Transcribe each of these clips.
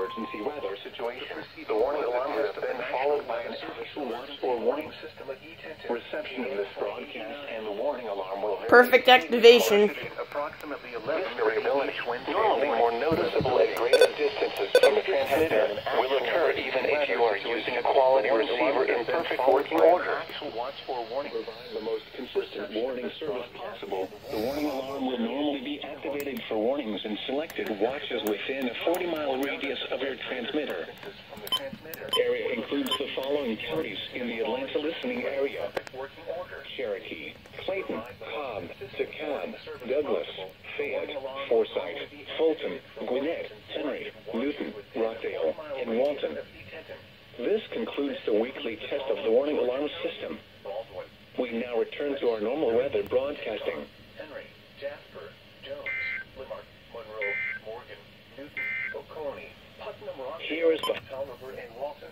emergency weather situation. The warning alarm has been followed by an official watch or warning system. Reception of this broadcast and the warning alarm will vary. Perfect activation. Approximately 11 variability when normally more noticeable at greater distances from the transmitter will occur even if you are using a quality receiver in perfect working order. Watch or warning provide the most consistent warning service possible. The warning alarm will normally be activated for warnings in selected watches within a 40-mile radius of your transmitter. Area includes the following counties in the Atlanta listening area: Cherokee, Clayton, Cobb, DeKalb, Douglas, Fayette, Forsyth, Fulton, Gwinnett, Henry, Newton, Rockdale, and Walton. This concludes the weekly test of the warning alarm system. We now return to our normal weather broadcasting. Henry, Jasper, Jones, Limerick, Monroe, Morgan, Newton, Oconee, Putnam, Rockdale, here is the Oliver and Walton.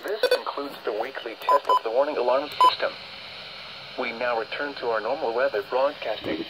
This concludes the weekly test of the warning alarm system. We now return to our normal weather broadcasting.